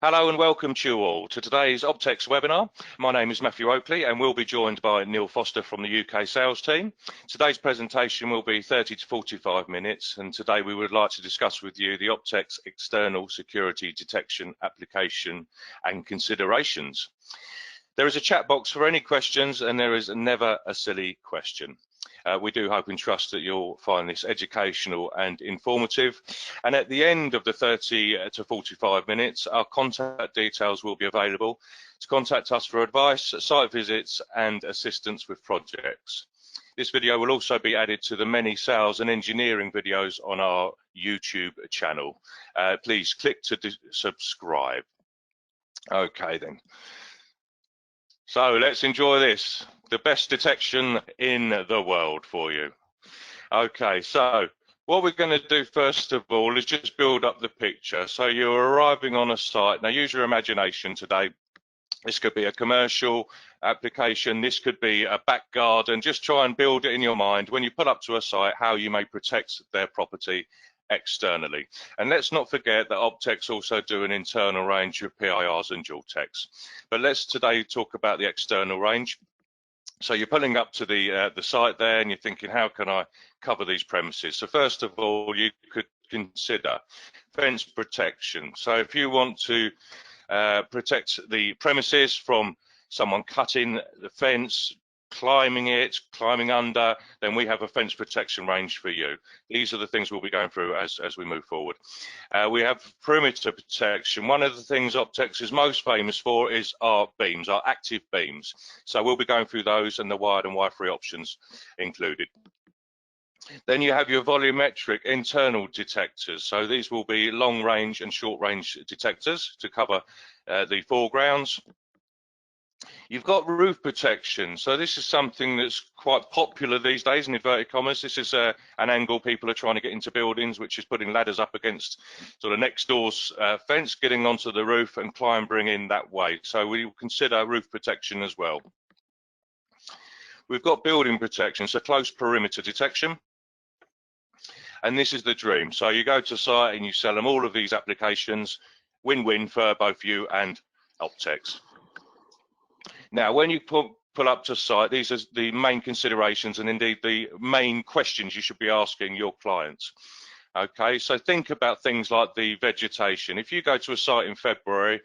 Hello and welcome to you all to today's OPTEX webinar. My name is Matthew Oakley and we'll be joined by Neil Foster from the UK sales team. Today's presentation will be 30 to 45 minutes and today we would like to discuss with you the OPTEX external security detection application and considerations. There is a chat box for any questions and there is never a silly question. We do hope and trust that you'll find this educational and informative. And at the end of the 30 to 45 minutes, our contact details will be available to contact us for advice, site visits and assistance with projects. This video will also be added to the many sales and engineering videos on our YouTube channel. Please click to subscribe. Okay then. So let's enjoy this. The best detection in the world for you. Okay, so what we're going to do first of all is just build up the picture. So you're arriving on a site. Now use your imagination today. This could be a commercial application. This could be a back garden. Just try and build it in your mind when you pull up to a site how you may protect their property externally. And let's not forget that OPTEX also do an internal range of PIRs and dual-techs. But let's today talk about the external range. So you're pulling up to the site there and you're thinking, how can I cover these premises? So first of all, you could consider fence protection. So if you want to protect the premises from someone cutting the fence, climbing it, climbing under, then we have a fence protection range for you. These are the things we'll be going through as we move forward. We have perimeter protection. One of the things OPTEX is most famous for is our beams, our active beams. So we'll be going through those and the wired and wire-free options included. Then you have your volumetric internal detectors. So these will be long range and short range detectors to cover the foregrounds. You've got roof protection. So this is something that's quite popular these days in inverted commas. This is an angle people are trying to get into buildings, which is putting ladders up against sort of next door's fence, getting onto the roof and clambering in that way. So we will consider roof protection as well. We've got building protection, so close perimeter detection. And this is the dream. So you go to site and you sell them all of these applications, win-win for both you and OPTEX. Now, when you pull up to site, these are the main considerations and indeed the main questions you should be asking your clients. Okay, so think about things like the vegetation. If you go to a site in February,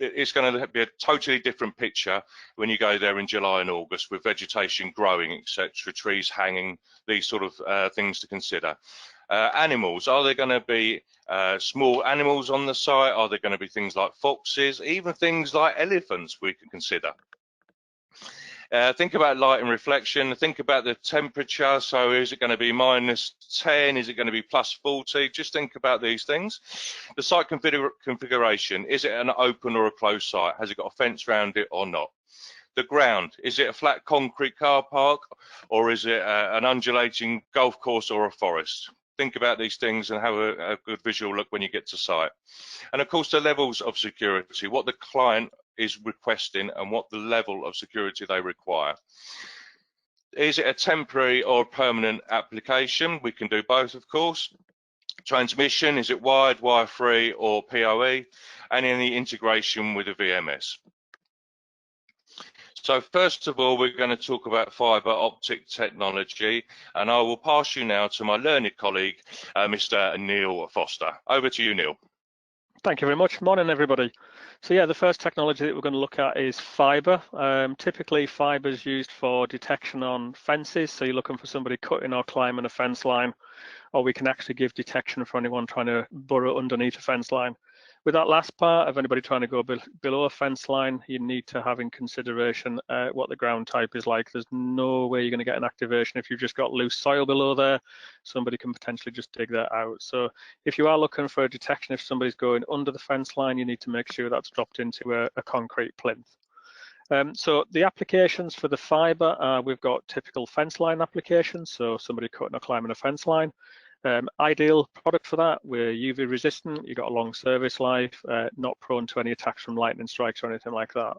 it's going to be a totally different picture when you go there in July and August with vegetation growing, etc., trees hanging, these sort of things to consider. Animals, are there going to be small animals on the site? Are there going to be things like foxes, even things like elephants we can consider? Think about light and reflection. Think about the temperature. So is it going to be -10? Is it going to be +40? Just think about these things. The site configuration. Is it an open or a closed site? Has it got a fence around it or not? The ground. Is it a flat concrete car park or is it an undulating golf course or a forest? Think about these things and have a good visual look when you get to site. And of course, the levels of security, what the client is requesting and what the level of security they require. Is it a temporary or permanent application? We can do both, of course. Transmission, is it wired, wire-free or PoE? And any integration with a VMS. So first of all, we're going to talk about fiber optic technology, and I will pass you now to my learned colleague, Mr. Neil Foster. Over to you, Neil. Thank you very much. Morning, everybody. So yeah, the first technology that we're going to look at is fiber. Typically, fiber is used for detection on fences. So you're looking for somebody cutting or climbing a fence line, or we can actually give detection for anyone trying to burrow underneath a fence line. With that last part of anybody trying to go below a fence line, you need to have in consideration what the ground type is like. There's no way you're going to get an activation if you've just got loose soil below there. Somebody can potentially just dig that out. So if you are looking for a detection, if somebody's going under the fence line, you need to make sure that's dropped into a concrete plinth. So the applications for the fiber, we've got typical fence line applications. So somebody cutting or climbing a fence line. Ideal product for that, we're UV resistant, you've got a long service life, not prone to any attacks from lightning strikes or anything like that.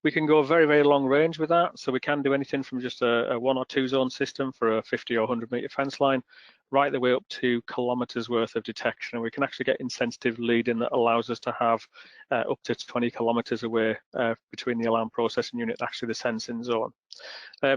We can go very, very long range with that, so we can do anything from just a 1 or 2 zone system for a 50 or 100 meter fence line, right the way up to kilometers worth of detection. And we can actually get insensitive leading that allows us to have up to 20 kilometers away between the alarm processing unit and actually the sensing zone.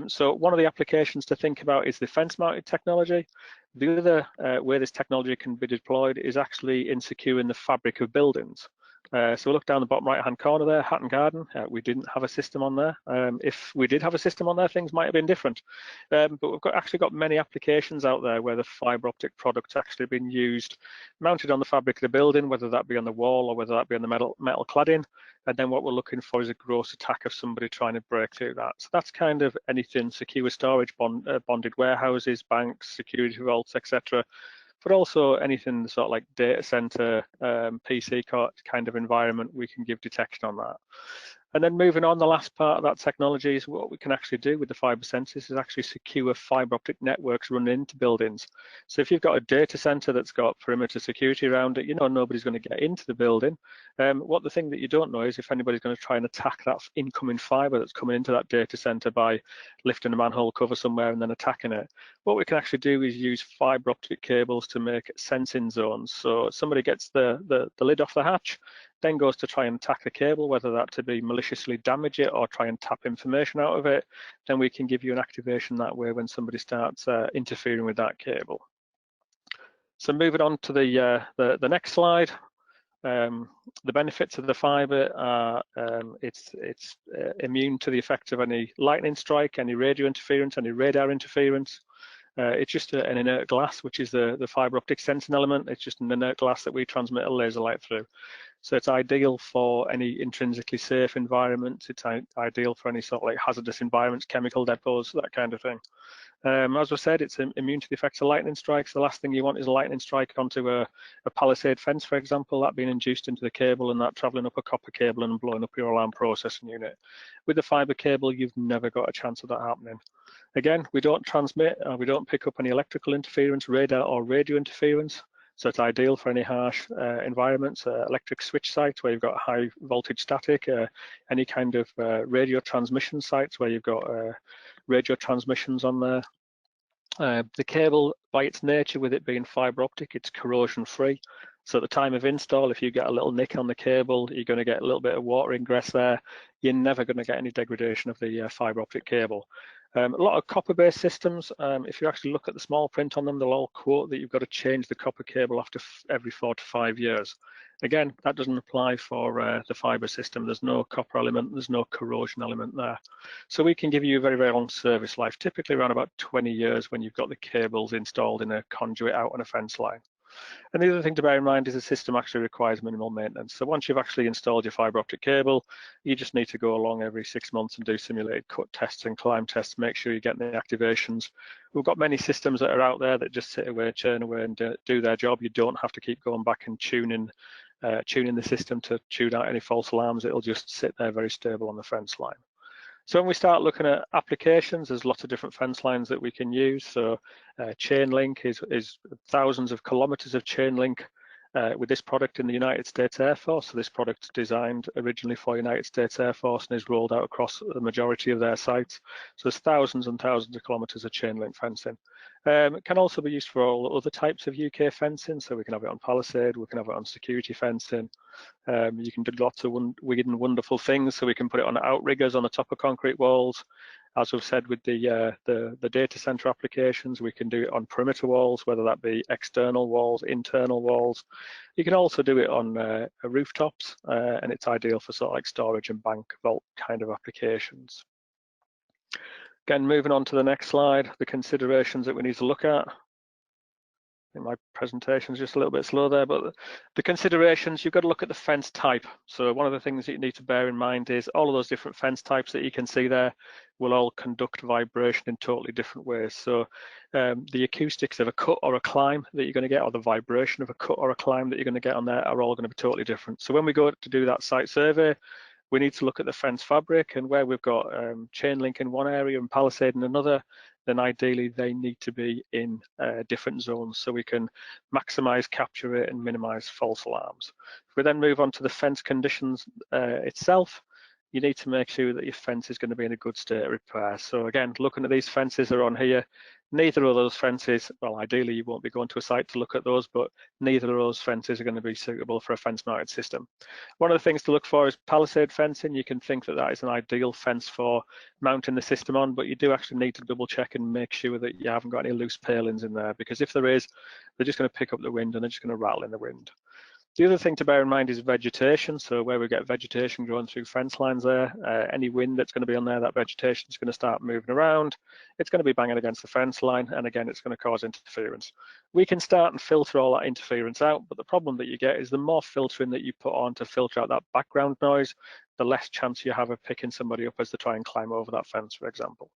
So one of the applications to think about is the fence-mounted technology. The other where this technology can be deployed is actually in securing the fabric of buildings. So we'll look down the bottom right-hand corner there, Hatton Garden. We didn't have a system on there. If we did have a system on there, things might have been different. But we've actually got many applications out there where the fibre optic product's actually been used, mounted on the fabric of the building, whether that be on the wall or whether that be on the metal cladding. And then what we're looking for is a gross attack of somebody trying to break through that. So that's kind of anything: secure storage, bonded warehouses, banks, security vaults, etc. But also anything sort of like data center, PC kind of environment, we can give detection on that. And then moving on, the last part of that technology is what we can actually do with the fiber sensors is actually secure fiber optic networks running into buildings. So if you've got a data center that's got perimeter security around it, you know nobody's going to get into the building. What the thing that you don't know is if anybody's going to try and attack that incoming fiber that's coming into that data center by lifting a manhole cover somewhere and then attacking it. What we can actually do is use fiber optic cables to make sensing zones. So somebody gets the lid off the hatch, then goes to try and attack the cable, whether that to be maliciously damage it or try and tap information out of it, then we can give you an activation that way when somebody starts interfering with that cable. So moving on to the next slide. The benefits of the fibre are it's immune to the effects of any lightning strike, any radio interference, any radar interference. It's just an inert glass, which is the fibre optic sensing element. It's just an inert glass that we transmit a laser light through. So it's ideal for any intrinsically safe environments. It's ideal for any sort of like hazardous environments, chemical depots, that kind of thing. As I said, it's immune to the effects of lightning strikes. The last thing you want is a lightning strike onto a palisade fence, for example, that being induced into the cable and that traveling up a copper cable and blowing up your alarm processing unit. With the fibre cable, you've never got a chance of that happening. Again, we don't transmit, we don't pick up any electrical interference, radar or radio interference. So it's ideal for any harsh environments, electric switch sites where you've got high voltage static, any kind of radio transmission sites where you've got radio transmissions on there. The cable, by its nature, with it being fibre optic, it's corrosion free. So at the time of install, if you get a little nick on the cable, you're going to get a little bit of water ingress there. You're never going to get any degradation of the fibre optic cable. A lot of copper-based systems, if you actually look at the small print on them, they'll all quote that you've got to change the copper cable after every 4 to 5 years. Again, that doesn't apply for the fibre system. There's no copper element, there's no corrosion element there. So we can give you a very, very long service life, typically around about 20 years when you've got the cables installed in a conduit out on a fence line. And the other thing to bear in mind is the system actually requires minimal maintenance. So once you've actually installed your fibre optic cable, you just need to go along every 6 months and do simulated cut tests and climb tests, make sure you're getting the activations. We've got many systems that are out there that just sit away, churn away and do their job. You don't have to keep going back and tuning the system to tune out any false alarms. It'll just sit there very stable on the fence line. So when we start looking at applications, there's lots of different fence lines that we can use. So chain link is thousands of kilometers of chain link with this product in the United States Air Force. So this product's designed originally for United States Air Force and is rolled out across the majority of their sites. So there's thousands and thousands of kilometers of chain link fencing. It can also be used for all other types of UK fencing. So we can have it on palisade, we can have it on security fencing. You can do lots of weird and wonderful things. So we can put it on outriggers on the top of concrete walls. As we've said with the data center applications, we can do it on perimeter walls, whether that be external walls, internal walls. You can also do it on rooftops, and it's ideal for sort of like storage and bank vault kind of applications. Again, moving on to the next slide, the considerations that we need to look at. I think my presentation is just a little bit slow there, but the considerations, you've got to look at the fence type. So one of the things that you need to bear in mind is all of those different fence types that you can see there will all conduct vibration in totally different ways. So the acoustics of a cut or a climb that you're going to get, or the vibration of a cut or a climb that you're going to get on there are all going to be totally different. So when we go to do that site survey, we need to look at the fence fabric, and where we've got chain link in one area and palisade in another, then ideally they need to be in different zones so we can maximize capture rate and minimize false alarms. If we then move on to the fence conditions itself, you need to make sure that your fence is going to be in a good state of repair. So again, looking at these fences that are on here, neither of those fences, well, ideally you won't be going to a site to look at those, but neither of those fences are going to be suitable for a fence mounted system. One of the things to look for is palisade fencing. You can think that that is an ideal fence for mounting the system on, but you do actually need to double check and make sure that you haven't got any loose palings in there, because if there is, they're just going to pick up the wind and they're just going to rattle in the wind. The other thing to bear in mind is vegetation. So where we get vegetation growing through fence lines there, any wind that's going to be on there, that vegetation is going to start moving around. It's going to be banging against the fence line, and again, it's going to cause interference. We can start and filter all that interference out, but the problem that you get is the more filtering that you put on to filter out that background noise, the less chance you have of picking somebody up as they try and climb over that fence, for example.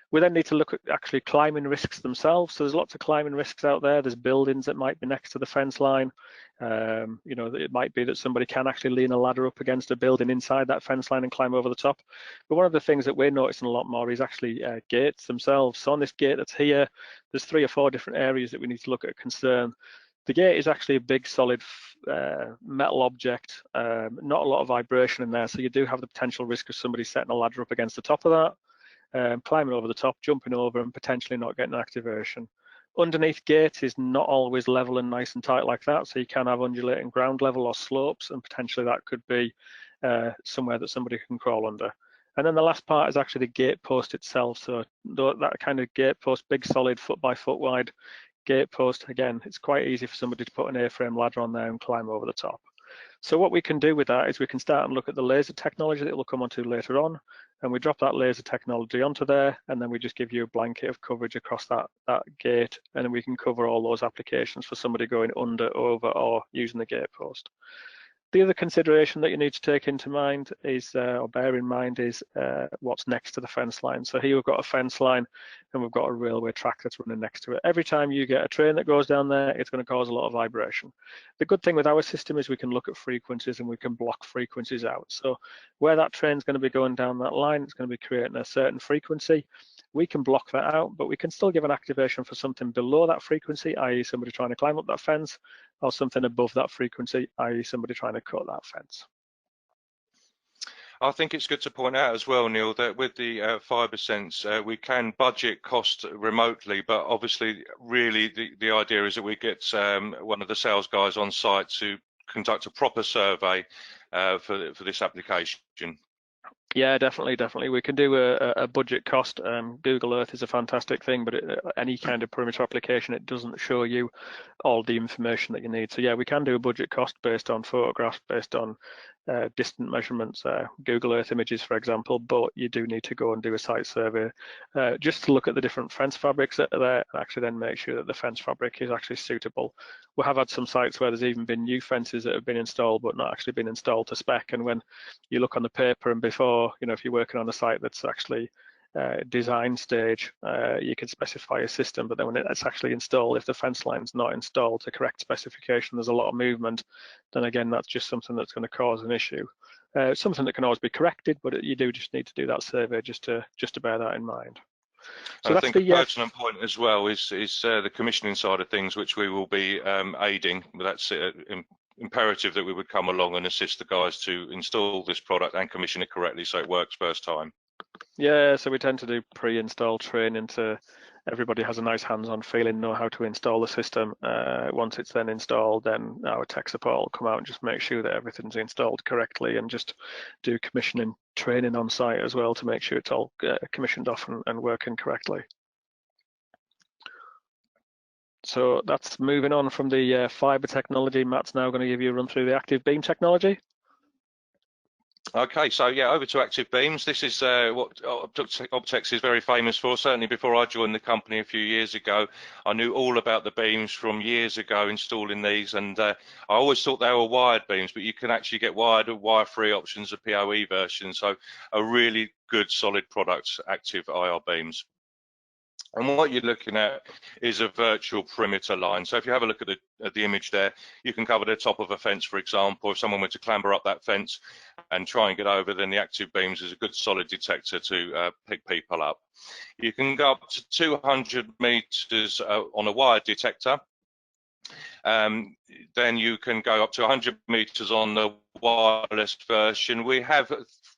We then need to look at actually climbing risks themselves. So there's lots of climbing risks out there. There's buildings that might be next to the fence line. You know, it might be that somebody can actually lean a ladder up against a building inside that fence line and climb over the top. But one of the things that we're noticing a lot more is actually gates themselves. So on this gate that's here, there's 3 or 4 different areas that we need to look at concern. The gate is actually a big solid metal object, not a lot of vibration in there. So you do have the potential risk of somebody setting a ladder up against the top of that. Climbing over the top, jumping over, and potentially not getting activation. Underneath gate is not always level and nice and tight like that, so you can have undulating ground level or slopes, and potentially that could be somewhere that somebody can crawl under. And then the last part is actually the gate post itself. So that kind of gate post, big solid foot by foot wide gate post, again, it's quite easy for somebody to put an A-frame ladder on there and climb over the top. So what we can do with that is we can start and look at the laser technology that we'll come onto later on, and we drop that laser technology onto there, and then we just give you a blanket of coverage across that gate, and then we can cover all those applications for somebody going under, over, or using the gate post. The other consideration that you need to take into mind is, or bear in mind, is what's next to the fence line. So here we've got a fence line and we've got a railway track that's running next to it. Every time you get a train that goes down there, it's going to cause a lot of vibration. The good thing with our system is we can look at frequencies and we can block frequencies out. So where that train's going to be going down that line, it's going to be creating a certain frequency. We can block that out, but we can still give an activation for something below that frequency, i.e. somebody trying to climb up that fence, or something above that frequency, i.e. somebody trying to cut that fence. I think it's good to point out as well, Neil, that with the FiberSense, we can budget cost remotely, but obviously really the idea is that we get one of the sales guys on site to conduct a proper survey for this application. Yeah, definitely. We can do a budget cost. Google Earth is a fantastic thing, but any kind of perimeter application, it doesn't show you all the information that you need. So yeah, we can do a budget cost based on photographs, based on distant measurements, Google Earth images, for example, but you do need to go and do a site survey just to look at the different fence fabrics that are there and actually then make sure that the fence fabric is actually suitable. We have had some sites where there's even been new fences that have been installed but not actually been installed to spec, and when you look on the paper and before, you know, if you're working on a site that's actually design stage, you can specify a system, but then when it's actually installed, if the fence line's not installed to correct specification, there's a lot of movement, then again, that's just something that's going to cause an issue. Something that can always be corrected, but you do just need to do that survey just to bear that in mind. So I think a pertinent point as well is the commissioning side of things, which we will be aiding. That's imperative that we would come along and assist the guys to install this product and commission it correctly so it works first time. Yeah, so we tend to do pre-install training to everybody has a nice hands-on feeling, know how to install the system. Once it's then installed, then our tech support will come out and just make sure that everything's installed correctly and just do commissioning training on site as well to make sure it's all commissioned off and working correctly. So that's moving on from the fiber technology. Matt's now going to give you a run through the active beam technology. Okay, so yeah, over to active beams. This is what OPTEX is very famous for. Certainly before I joined the company a few years ago, I knew all about the beams from years ago installing these, and I always thought they were wired beams, but you can actually get wired or wire-free options, a PoE version. So a really good solid product, active IR beams. And what you're looking at is a virtual perimeter line. So if you have a look at the image there, you can cover the top of a fence, for example. If someone were to clamber up that fence and try and get over, then the active beams is a good solid detector to pick people up. You can go up to 200 meters on a wired detector. Then you can go up to 100 meters on the wireless version. We have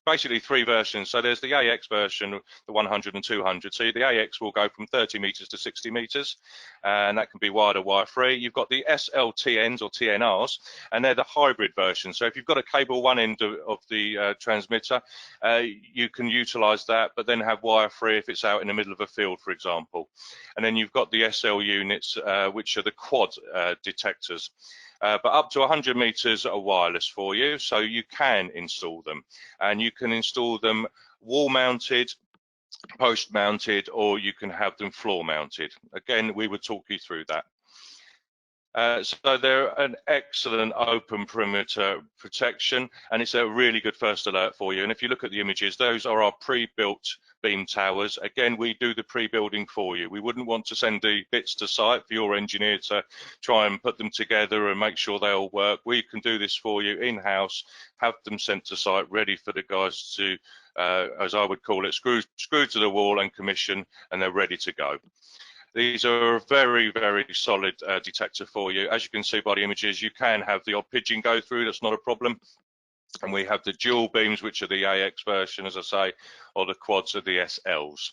basically 3 versions. So there's the AX version, the 100 and 200. So the AX will go from 30 meters to 60 meters, and that can be wired or wire free. You've got the SLTNs or TNRs, and they're the hybrid version. So if you've got a cable one end of the transmitter, you can utilize that, but then have wire free if it's out in the middle of a field, for example. And then you've got the SL units, which are the quad detectors. But up to 100 meters are wireless for you, so you can install them, and you can install them wall mounted, post mounted, or you can have them floor mounted. Again, we would talk you through that. So they're an excellent open perimeter protection, and it's a really good first alert for you. And if you look at the images, those are our pre-built beam towers. Again, we do the pre-building for you. We wouldn't want to send the bits to site for your engineer to try and put them together and make sure they all work. We can do this for you in-house, have them sent to site ready for the guys to, as I would call it, screw to the wall and commission, and they're ready to go. These are a very, very solid detector for you. As you can see by the images, you can have the odd pigeon go through, that's not a problem. And we have the dual beams, which are the AX version, as I say, or the quads are the SLs.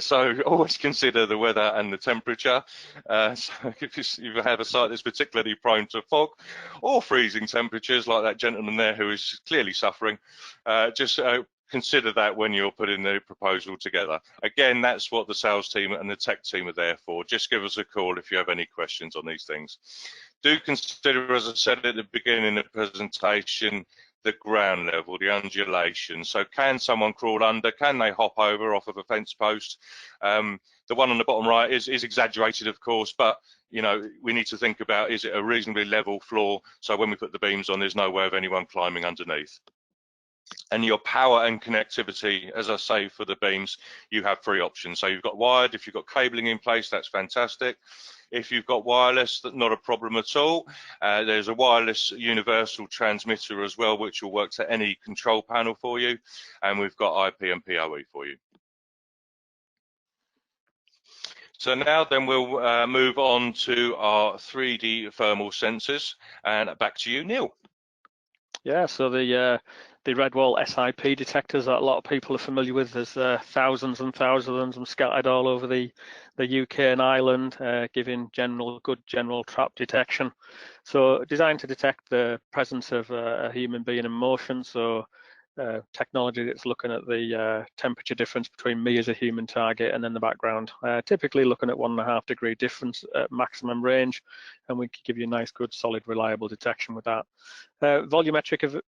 So always consider the weather and the temperature. So if you have a site that's particularly prone to fog or freezing temperatures, like that gentleman there who is clearly suffering, just consider that when you're putting the proposal together. Again, that's what the sales team and the tech team are there for. Just give us a call if you have any questions on these things. Do consider, as I said at the beginning of the presentation, the ground level, the undulation. So can someone crawl under? Can they hop over off of a fence post? The one on the bottom right is exaggerated, of course, but you know, we need to think about, is it a reasonably level floor? So when we put the beams on, there's no way of anyone climbing underneath. And your power and connectivity, as I say, for the beams, you have 3 options. So you've got wired. If you've got cabling in place, that's fantastic. If you've got wireless, that's not a problem at all. There's a wireless universal transmitter as well, which will work to any control panel for you. And we've got IP and PoE for you. So now then we'll move on to our 3D thermal sensors, and back to you, Neil. Yeah, so the Redwall SIP detectors that a lot of people are familiar with. There's thousands and thousands of them scattered all over the UK and Ireland, giving good general trap detection. So designed to detect the presence of a human being in motion. So technology that's looking at the temperature difference between me as a human target and then the background. Typically looking at 1.5 degree difference at maximum range, and we can give you a nice, good, solid, reliable detection with that. Volumetric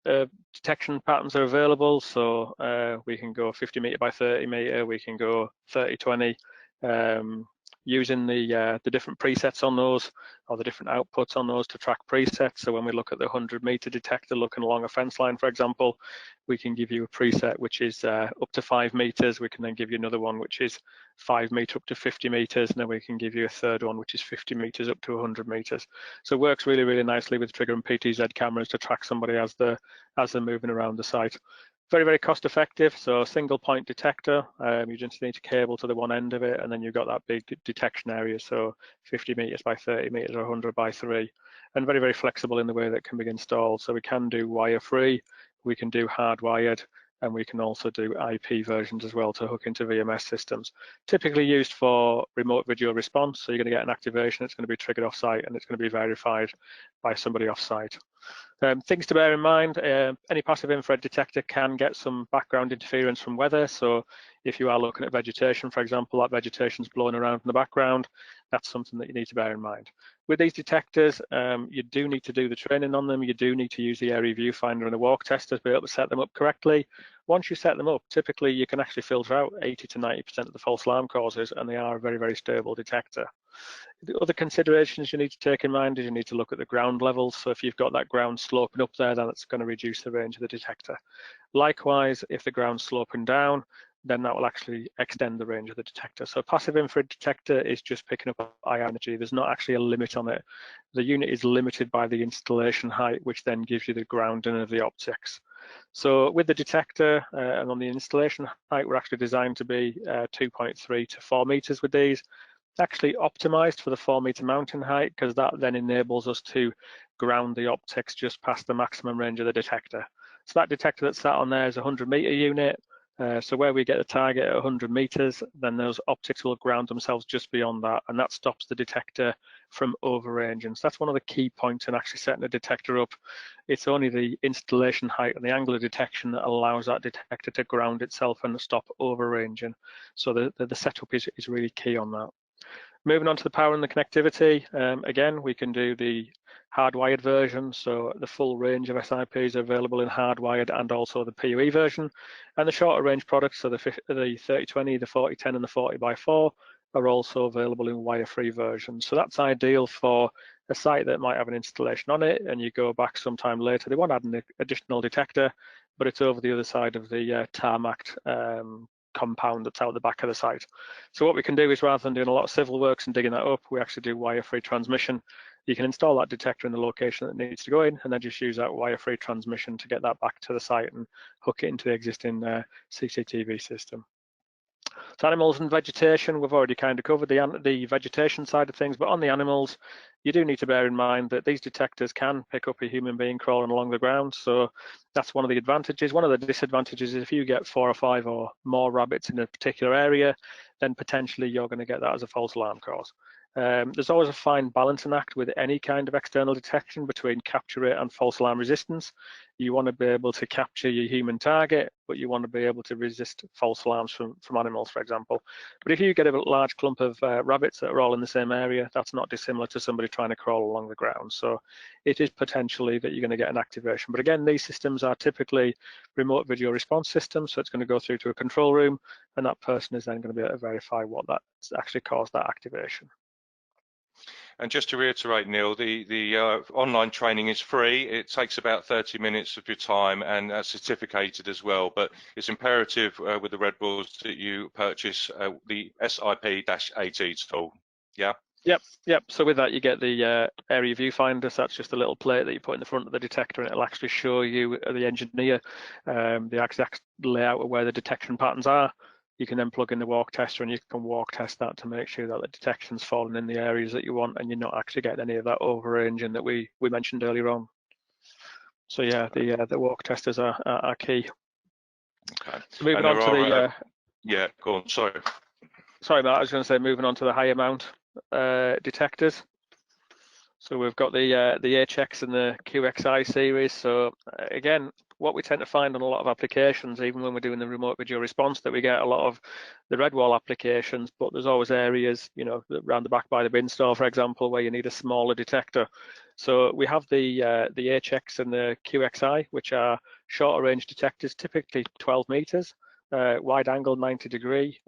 detection patterns are available, so we can go 50 meter by 30 meter, we can go 30-20, using the different presets on those, or the different outputs on those to track presets. So when we look at the 100 meter detector looking along a fence line, for example, we can give you a preset which is up to 5 meters. We can then give you another one which is 5 meter up to 50 meters, and then we can give you a third one which is 50 meters up to 100 meters. So it works really, really nicely with Trigger and PTZ cameras to track somebody as they're moving around the site. Very, very cost effective. So single point detector, you just need a cable to the one end of it, and then you've got that big detection area. So 50 meters by 30 meters or 100 by 3, and very, very flexible in the way that it can be installed. So we can do wire free, we can do hardwired, and we can also do IP versions as well to hook into VMS systems. Typically used for remote video response. So you're going to get an activation, it's going to be triggered off site, and it's going to be verified by somebody off site. Things to bear in mind, any passive infrared detector can get some background interference from weather. So if you are looking at vegetation, for example, that vegetation's blowing around in the background, that's something that you need to bear in mind. With these detectors, you do need to do the training on them. You do need to use the area viewfinder and a walk tester to be able to set them up correctly. Once you set them up, typically you can actually filter out 80 to 90% of the false alarm causes, and they are a very, very stable detector. The other considerations you need to take in mind is you need to look at the ground levels. So if you've got that ground sloping up there, then it's going to reduce the range of the detector. Likewise, if the ground's sloping down, then that will actually extend the range of the detector. So a passive infrared detector is just picking up high energy. There's not actually a limit on it. The unit is limited by the installation height, which then gives you the grounding of the optics. So with the detector and on the installation height, we're actually designed to be 2.3 to 4 meters with these. actually optimized for the 4-meter mounting height, because that then enables us to ground the OPTEX just past the maximum range of the detector. So that detector that's sat on there is a 100-meter unit. So where we get the target at 100 meters, then those OPTEX will ground themselves just beyond that, and that stops the detector from overranging. So that's one of the key points in actually setting a detector up. It's only the installation height and the angle of detection that allows that detector to ground itself and stop overranging. So the setup is really key on that. Moving on to the power and the connectivity, again, we can do the hardwired version, so the full range of SIPs are available in hardwired and also the PoE version. And the shorter range products, so the 3020, the 4010 and the 40x4 are also available in wire-free versions. So that's ideal for a site that might have an installation on it and you go back sometime later, they want to add an additional detector, but it's over the other side of the tarmac compound that's out the back of the site. So what we can do is, rather than doing a lot of civil works and digging that up, we actually do wire-free transmission. You can install that detector in the location that needs to go in and then just use that wire-free transmission to get that back to the site and hook it into the existing CCTV system. So animals and vegetation, we've already kind of covered the vegetation side of things, but on the animals, you do need to bear in mind that these detectors can pick up a human being crawling along the ground. So that's one of the advantages. One of the disadvantages is if you get 4 or 5 or more rabbits in a particular area, then potentially you're going to get that as a false alarm cause. There's always a fine balancing act with any kind of external detection between capture rate and false alarm resistance. You want to be able to capture your human target, but you want to be able to resist false alarms from animals, for example. But if you get a large clump of rabbits that are all in the same area, that's not dissimilar to somebody trying to crawl along the ground. So it is potentially that you're going to get an activation. But again, these systems are typically remote video response systems, so it's going to go through to a control room, and that person is then going to be able to verify what that's actually caused that activation. And just to reiterate, Neil, the online training is free. It takes about 30 minutes of your time and certificated as well. But it's imperative with the Red Bulls that you purchase the SIP-AT tool. Yeah. Yep. So with that, you get the area viewfinder. So that's just a little plate that you put in the front of the detector, and it'll actually show you, the engineer, the exact layout of where the detection patterns are. You can then plug in the walk tester and you can walk test that to make sure that the detection's falling in the areas that you want and you're not actually getting any of that overranging that we mentioned earlier on. So yeah, the walk testers are key. Okay. So moving on to the yeah, go on. Sorry, Matt, I was going to say, moving on to the higher mount detectors. So we've got the HX and the QXI series. So again, what we tend to find on a lot of applications, even when we're doing the remote video response, that we get a lot of the red wall applications, but there's always areas, you know, around the back by the bin store, for example, where you need a smaller detector. So we have the HX and the QXI, which are shorter range detectors, typically 12 meters. Wide angle 90 degree.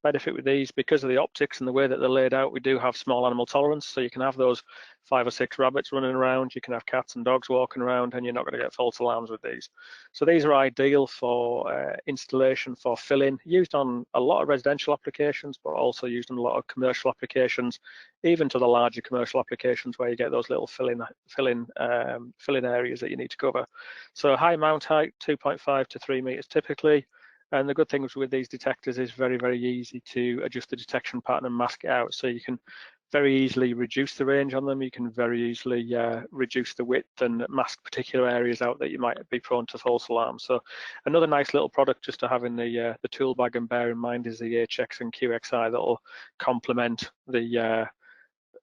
Benefit with these, because of the optics and the way that they're laid out, we do have small animal tolerance, so you can have those 5 or 6 rabbits running around, you can have cats and dogs walking around, and you're not going to get false alarms with these. So these are ideal for installation, for fill-in, used on a lot of residential applications, but also used in a lot of commercial applications, even to the larger commercial applications where you get those little fill-in areas that you need to cover. So high mount height, 2.5 to 3 meters typically. And the good thing with these detectors is very, very easy to adjust the detection pattern and mask it out. So you can very easily reduce the range on them. You can very easily reduce the width and mask particular areas out that you might be prone to false alarms. So another nice little product just to have in the tool bag and bear in mind is the HX and QXI that will complement the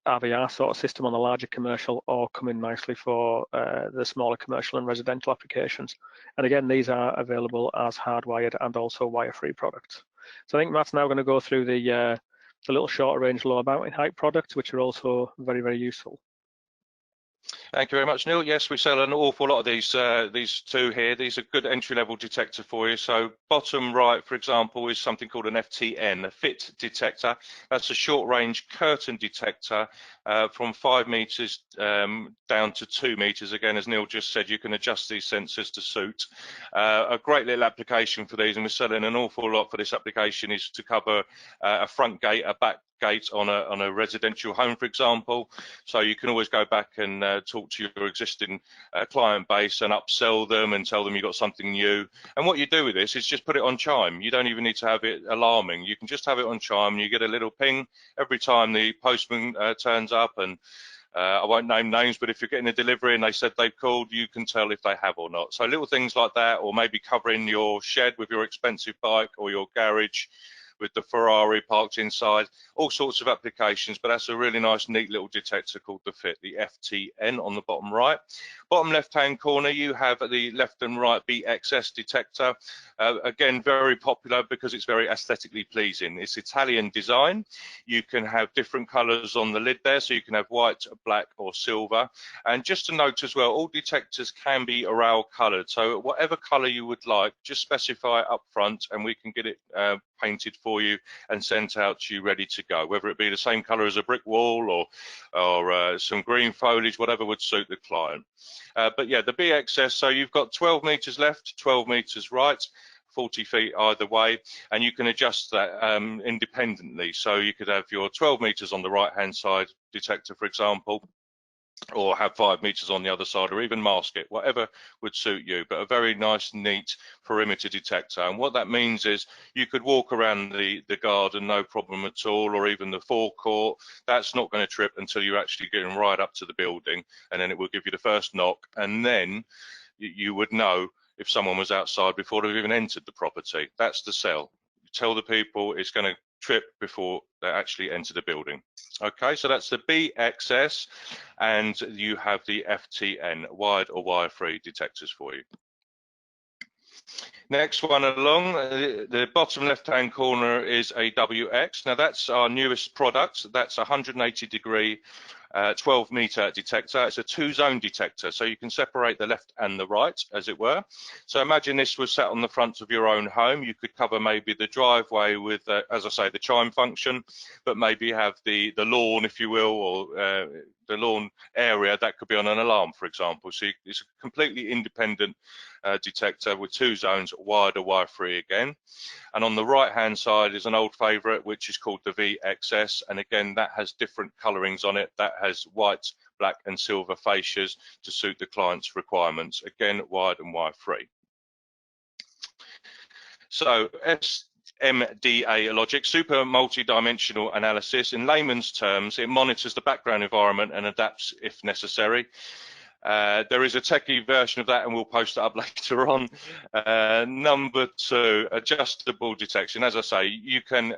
RVR sort of system on the larger commercial, or come in nicely for the smaller commercial and residential applications. And again, these are available as hardwired and also wire-free products. So I think Matt's now going to go through the little shorter range, lower mounting height products, which are also very, very useful. Thank you very much, Neil. Yes, we sell an awful lot of these two here. These are good entry-level detector for you. So bottom right, for example, is something called an FTN, a fit detector. That's a short-range curtain detector from 5 meters down to 2 meters. Again, as Neil just said, you can adjust these sensors to suit. A great little application for these, and we're selling an awful lot for this application, is to cover a front gate, a back gate on a residential home, for example. So you can always go back and talk to your existing client base and upsell them and tell them you've got something new. And what you do with this is just put it on chime. You don't even need to have it alarming. You can just have it on chime, and you get a little ping every time the postman turns up. And I won't name names, but if you're getting a delivery and they said they've called, you can tell if they have or not. So little things like that, or maybe covering your shed with your expensive bike, or your garage with the Ferrari parked inside, all sorts of applications. But that's a really nice, neat little detector called the FIT, the FTN, on the bottom right. Bottom left-hand corner, you have the left and right BXS detector. Again, very popular because it's very aesthetically pleasing. It's Italian design. You can have different colors on the lid there, so you can have white, black, or silver. And just to note as well, all detectors can be Aral colored. So whatever color you would like, just specify up front and we can get it painted for you and sent out to you ready to go, whether it be the same color as a brick wall or some green foliage, whatever would suit the client. But yeah, the BXS, so you've got 12 meters left, 12 meters right, 40 feet either way, and you can adjust that independently. So you could have your 12 meters on the right hand side detector, for example, or have 5 meters on the other side, or even mask it, whatever would suit you. But a very nice, neat perimeter detector. And what that means is you could walk around the garden, no problem at all, or even the forecourt. That's not going to trip until you're actually getting right up to the building, and then it will give you the first knock, and then you would know if someone was outside before they've even entered the property. That's the sell. You tell the people it's going to trip before they actually enter the building. Okay, so that's the BXS, and you have the FTN, wired or wire-free detectors for you. Next one along, the bottom left-hand corner is a WX. Now that's our newest product. That's a 180-degree 12-meter detector. It's a 2-zone detector, so you can separate the left and the right, as it were. So imagine this was set on the front of your own home. You could cover maybe the driveway with, as I say, the chime function, but maybe have the lawn, if you will, or the lawn area that could be on an alarm, for example. So it's a completely independent detector with 2 zones, wired or wire-free again. And on the right-hand side is an old favorite, which is called the VXS. And again, that has different colorings on it. That has white, black, and silver fascias to suit the client's requirements. Again, wired and wire-free. So SMDA logic, super multi-dimensional analysis. In layman's terms, it monitors the background environment and adapts if necessary. There is a techie version of that, and we'll post it up later on. Number 2, adjustable detection. As I say, you can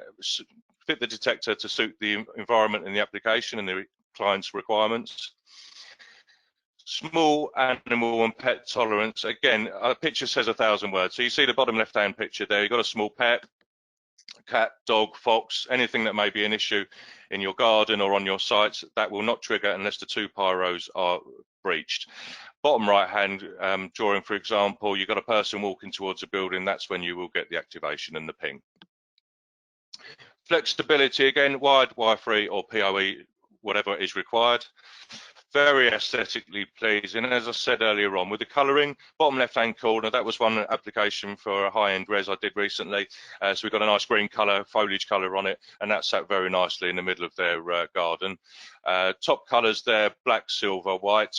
fit the detector to suit the environment and the application and the client's requirements. Small animal and pet tolerance. Again, a picture says 1,000 words. So you see the bottom left-hand picture there. You've got a small pet, cat, dog, fox, anything that may be an issue in your garden or on your sites, that will not trigger unless the 2 pyros are breached. Bottom right hand drawing, for example, you've got a person walking towards a building, that's when you will get the activation and the ping. Flexibility, again, wired, wire-free, or PoE, whatever is required. Very aesthetically pleasing, and as I said earlier on, with the colouring, bottom left-hand corner, that was one application for a high-end res I did recently. So we've got a nice green colour, foliage colour on it, and that sat very nicely in the middle of their garden. Top colours there, black, silver, white.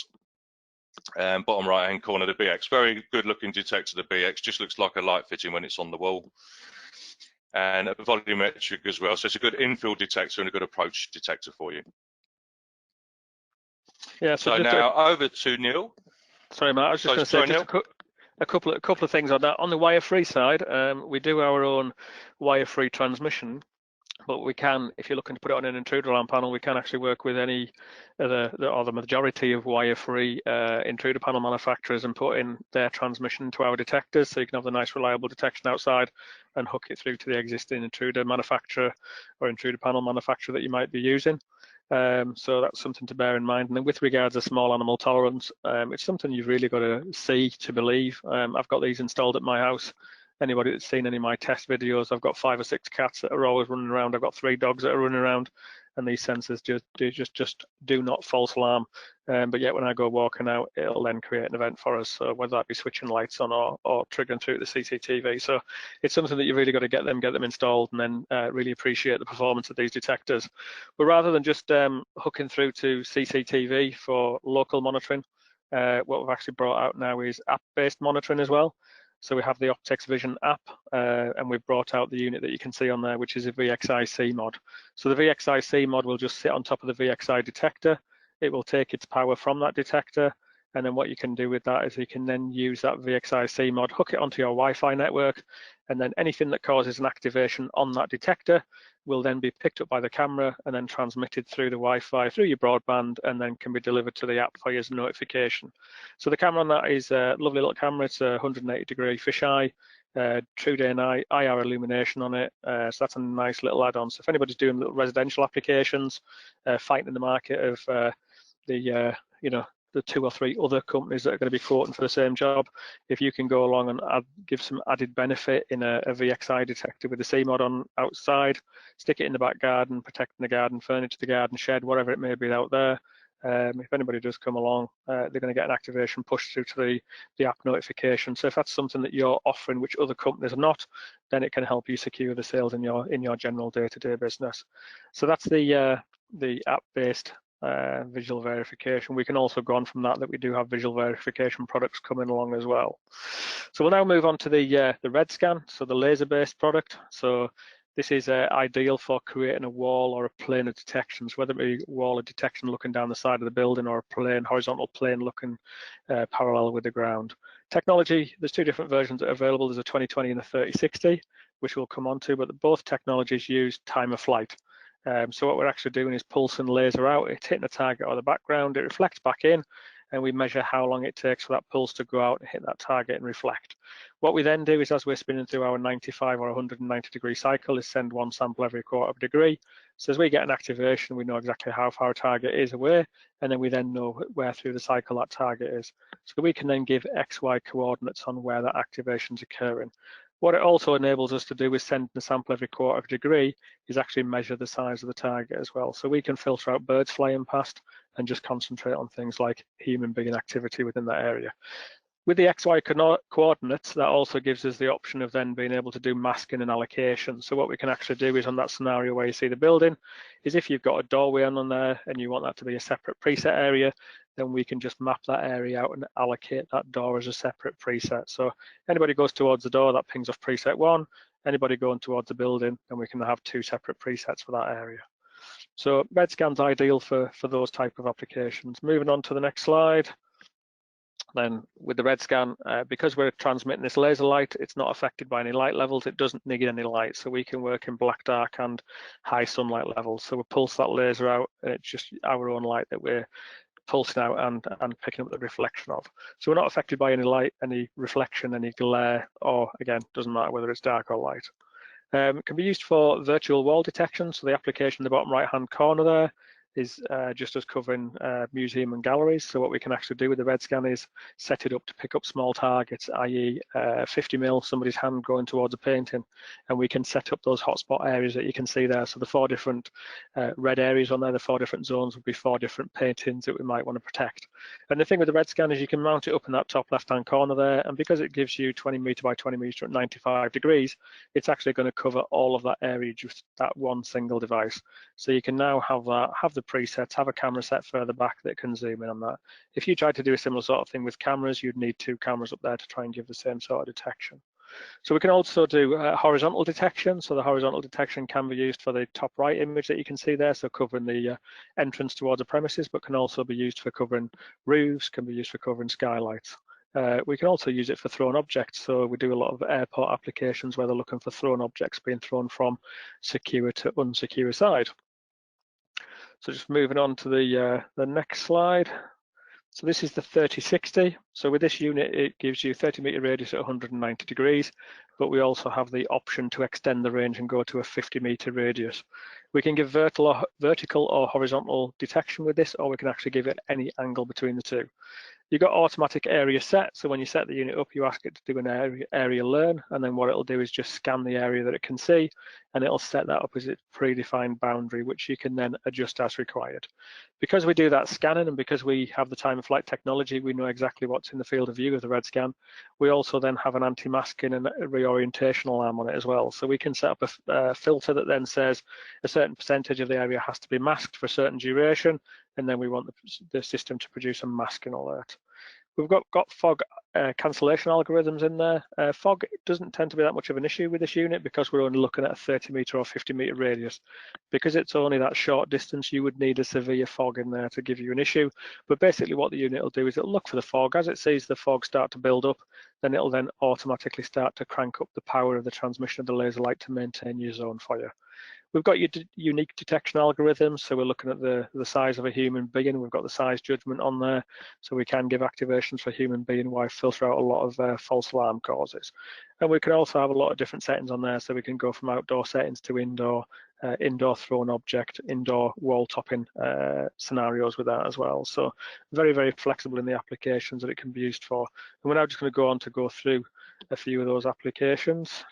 Bottom right-hand corner, the BX. Very good-looking detector, the BX. Just looks like a light fitting when it's on the wall. And a volumetric as well. So it's a good infill detector and a good approach detector for you. Yeah. So now over to Neil. Sorry, Matt. I was just going to say just a couple of things on that. On the wire-free side, we do our own wire-free transmission, but we can, if you're looking to put it on an intruder alarm panel, we can actually work with any of the majority of wire-free intruder panel manufacturers and put in their transmission to our detectors, so you can have the nice reliable detection outside and hook it through to the existing intruder manufacturer or intruder panel manufacturer that you might be using. So that's something to bear in mind. And then with regards to small animal tolerance, it's something you've really got to see to believe. I've got these installed at my house. Anybody that's seen any of my test videos, I've got 5 or 6 cats that are always running around. I've got 3 dogs that are running around, and these sensors just do not false alarm. But yet when I go walking out, it'll then create an event for us. So whether that be switching lights on or triggering through the CCTV. So it's something that you really got to get them installed, and then really appreciate the performance of these detectors. But rather than just hooking through to CCTV for local monitoring, what we've actually brought out now is app-based monitoring as well. So we have the OPTEX Vision app, and we've brought out the unit that you can see on there, which is a VXI-C mod. So the VXI-C mod will just sit on top of the VXI detector. It will take its power from that detector, and then what you can do with that is you can then use that VXI-C mod, hook it onto your Wi-Fi network, and then anything that causes an activation on that detector will then be picked up by the camera and then transmitted through the Wi-Fi, through your broadband, and then can be delivered to the app for you as a notification. So the camera on that is a lovely little camera. It's a 180-degree fisheye, true day and night, IR illumination on it. So that's a nice little add-on. So if anybody's doing little residential applications, fighting in the market of the 2 or 3 other companies that are going to be quoting for the same job, if you can go along and give some added benefit in a VXI detector with the C mod on outside, stick it in the back garden, protecting the garden furniture, the garden shed, whatever it may be out there. If anybody does come along, they're going to get an activation pushed through to the app notification. So if that's something that you're offering which other companies are not, then it can help you secure the sales in your general day-to-day business. So that's the app-based visual verification. We can also go on from that we do have visual verification products coming along as well. So we'll now move on to the red scan, so the laser-based product. So this is ideal for creating a wall or a plane of detections, whether it be a wall of detection looking down the side of the building or a plane, horizontal plane looking parallel with the ground. Technology, there's 2 different versions that are available. There's a 2020 and a 3060, which we'll come on to, but both technologies use time of flight. So what we're actually doing is pulsing laser out, it's hitting a target or the background, it reflects back in, and we measure how long it takes for that pulse to go out and hit that target and reflect. What we then do is, as we're spinning through our 95 or 190-degree cycle, is send 1 sample every quarter of a degree. So as we get an activation, we know exactly how far a target is away, and then we then know where through the cycle that target is. So we can then give XY coordinates on where that activation is occurring. What it also enables us to do is send the sample every quarter of a degree is actually measure the size of the target as well. So we can filter out birds flying past and just concentrate on things like human being activity within that area. With the XY coordinates, that also gives us the option of then being able to do masking and allocation. So what we can actually do is on that scenario where you see the building, is if you've got a doorway on there and you want that to be a separate preset area, then we can just map that area out and allocate that door as a separate preset. So anybody goes towards the door, that pings off preset 1. Anybody going towards the building, then we can have 2 separate presets for that area. So red scan's ideal for those type of applications. Moving on to the next slide. Then with the red scan, because we're transmitting this laser light, it's not affected by any light levels. It doesn't need any light, so we can work in black, dark, and high sunlight levels. So we pulse that laser out, and it's just our own light that we're pulsing out and picking up the reflection of. So we're not affected by any light, any reflection, any glare, or again, doesn't matter whether it's dark or light. It can be used for virtual wall detection. So the application in the bottom right-hand corner there is just us covering museum and galleries. So what we can actually do with the red scan is set it up to pick up small targets, i.e. 50 mil, somebody's hand going towards a painting, and we can set up those hotspot areas that you can see there. So the 4 different red areas on there, the 4 different zones would be 4 different paintings that we might want to protect. And the thing with the red scan is you can mount it up in that top left-hand corner there, and because it gives you 20 meter by 20 meter at 95 degrees, it's actually going to cover all of that area, just that one single device. So you can now have the presets, have a camera set further back that can zoom in on that. If you tried to do a similar sort of thing with cameras, you'd need 2 cameras up there to try and give the same sort of detection. So we can also do horizontal detection. So the horizontal detection can be used for the top right image that you can see there, so covering the entrance towards the premises, but can also be used for covering roofs, can be used for covering skylights. We can also use it for thrown objects. So we do a lot of airport applications where they're looking for thrown objects being thrown from secure to unsecure side. So just moving on to the next slide. So this is the 3060. So with this unit, it gives you 30 meter radius at 190 degrees, but we also have the option to extend the range and go to a 50 meter radius. We can give vertical or horizontal detection with this, or we can actually give it any angle between the 2. You've got automatic area set, so when you set the unit up, you ask it to do an area learn, and then what it'll do is just scan the area that it can see, and it'll set that up as its predefined boundary, which you can then adjust as required. Because we do that scanning, and because we have the time of flight technology, we know exactly what's in the field of view of the red scan. We also then have an anti-masking and a reorientation alarm on it as well. So we can set up a filter that then says a certain percentage of the area has to be masked for a certain duration, and then we want the system to produce a masking alert. We've got fog cancellation algorithms in there. Fog doesn't tend to be that much of an issue with this unit because we're only looking at a 30-meter or 50-meter radius. Because it's only that short distance, you would need a severe fog in there to give you an issue. But basically what the unit will do is it'll look for the fog. As it sees the fog start to build up, then it'll then automatically start to crank up the power of the transmission of the laser light to maintain your zone for you. We've got your unique detection algorithms, so we're looking at the size of a human being. We've got the size judgment on there, so we can give activations for human being while filter out a lot of false alarm causes. And we can also have a lot of different settings on there, so we can go from outdoor settings to indoor, indoor thrown object, indoor wall topping scenarios with that as well. So very, very flexible in the applications that it can be used for. And we're now just going to go on to go through a few of those applications.